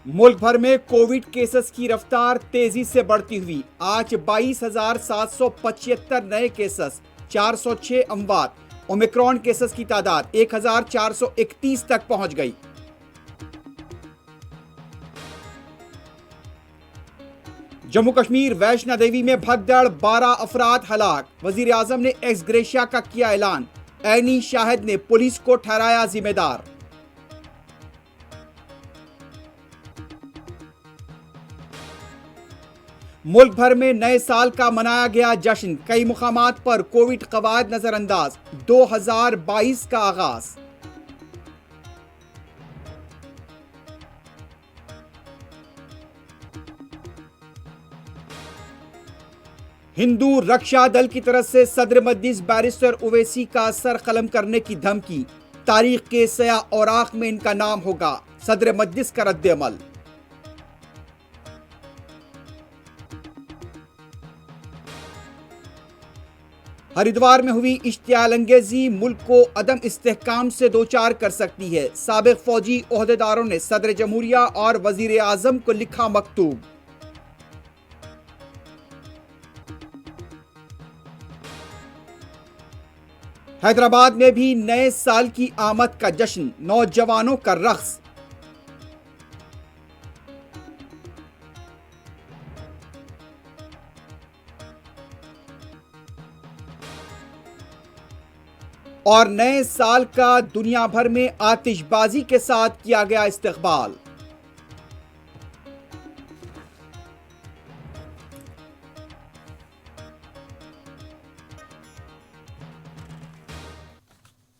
मुल्क भर में कोविड केसेस की रफ्तार तेजी से बढ़ती हुई आज 22,775 नए केसेस, 406 अमवात। ओमिक्रॉन केसेस की तादाद 1,431 तक पहुंच गई। जम्मू कश्मीर वैष्णो देवी में भगदड़, 12 अफराद हलाक। वजीर आजम ने एक्स ग्रेशिया का किया ऐलान। ऐनी शाहिद ने पुलिस को ठहराया जिम्मेदार। मुल्क भर में नए साल का मनाया गया जश्न। कई मुकामात पर कोविड कवायद नजरअंदाज। 2022 का आगाज। हिंदू रक्षा दल की तरफ से सदर मजलिस बैरिस्टर ओवैसी का सर कलम करने की धमकी। तारीख के सया औराक में इनका नाम होगा। सदर मजलिस का रद्द-ए-अमल। हरिद्वार में हुई इश्तियाल अंगेजी मुल्क को अदम इस्तेहकाम से दोचार कर सकती है। साबिक फौजी ओहदेदारों ने सदर जमहूरिया और वजीर आजम को लिखा मकतूब। हैदराबाद में भी नए साल की आमद का जश्न, नौजवानों का रक्स। और नए साल का दुनिया भर में आतिशबाजी के साथ किया गया इस्तकबाल।